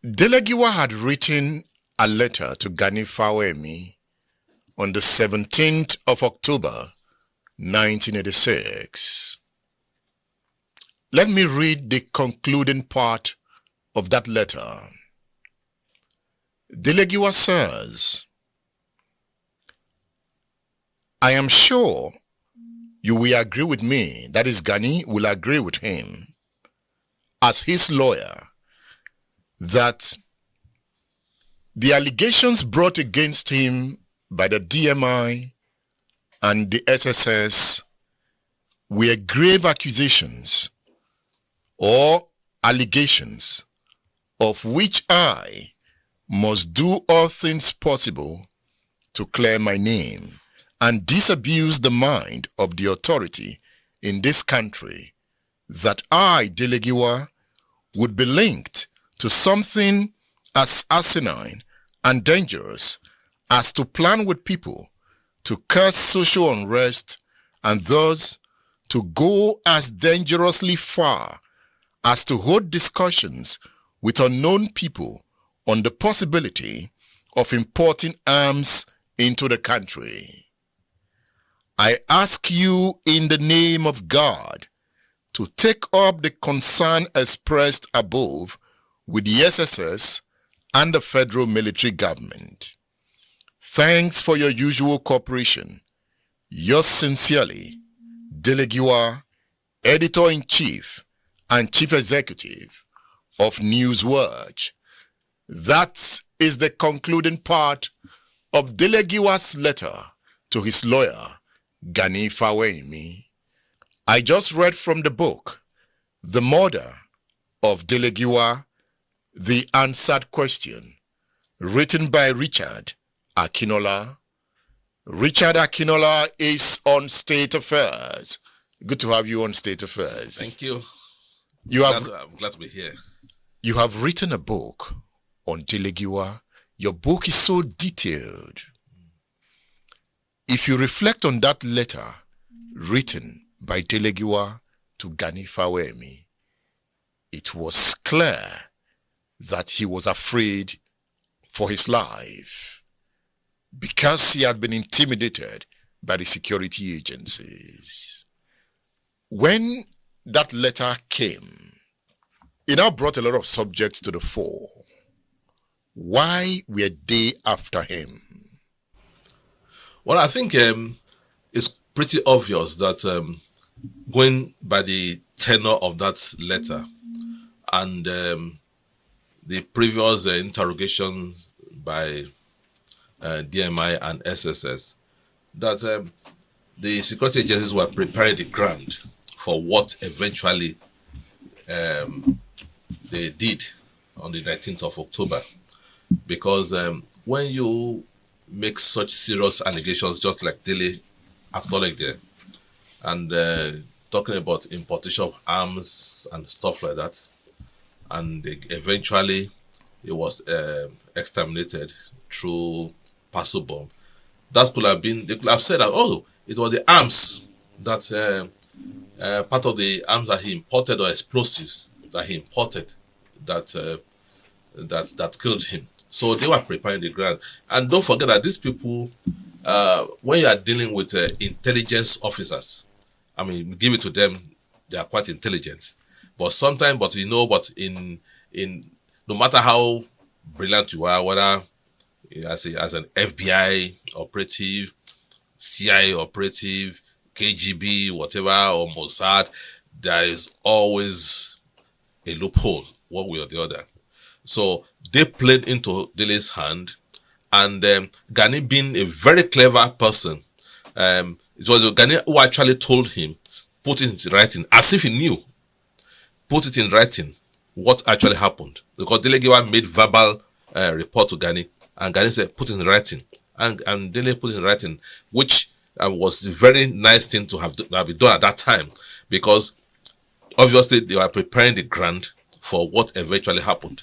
Dele Giwa had written a letter to Gani Fawehinmi on the 17th of October 1986. Let me read the concluding part of that letter. Dele Giwa says, I am sure you will agree with me, that is, Gani will agree with him, as his lawyer, that the allegations brought against him by the DMI and the SSS were grave accusations or allegations of which I must do all things possible to clear my name and disabuse the mind of the authority in this country that I, Dele Giwa, would be linked to something as asinine and dangerous as to plan with people to curse social unrest and thus to go as dangerously far as to hold discussions with unknown people on the possibility of importing arms into the country. I ask you in the name of God to take up the concern expressed above with the SSS and the federal military government. Thanks for your usual cooperation. Yours sincerely, Dele Giwa, Editor-in-Chief and Chief Executive of Newswatch. That is the concluding part of Dele Giwa's letter to his lawyer, Gani Fawehinmi. I just read from the book, The Murder of Dele Giwa, The Answered Question, written by Richard Akinnola. Richard Akinnola is on State Affairs. Good to have you on State Affairs. Thank you. I'm glad to be here. You have written a book on Dele Giwa. Your book is so detailed. If you reflect on that letter written by Dele Giwa to Gani Fawehinmi, it was clear that he was afraid for his life because he had been intimidated by the security agencies. When that letter came, it now brought a lot of subjects to the fore. Why were they after him? Well, I think it's pretty obvious that going by the tenor of that letter and the previous interrogation by DMI and SSS, that the security agencies were preparing the ground for what eventually they did on the 19th of October. Because when you make such serious allegations, just like Dele acknowledged there, and talking about importation of arms and stuff like that, and eventually it was exterminated through parcel bomb, that could have been, they could have said that, oh, it was the arms that part of the arms that he imported, or explosives that he imported, that killed him. So they were preparing the ground. And don't forget that these people, when you are dealing with intelligence officers, I mean, give it to them, they are quite intelligent. But sometimes, in no matter how brilliant you are, whether as an FBI operative, CIA operative, KGB, whatever, or Mossad, there is always a loophole, one way or the other. So they played into Dele's hand, and Gani, being a very clever person, it was Gani who actually told him, put it in writing, as if he knew, put it in writing what actually happened. Because Dele Giwa made verbal report to Gani, and Gani said, put it in writing. And Dele put it in writing, which was a very nice thing to have been done at that time, because obviously they were preparing the ground for what eventually happened.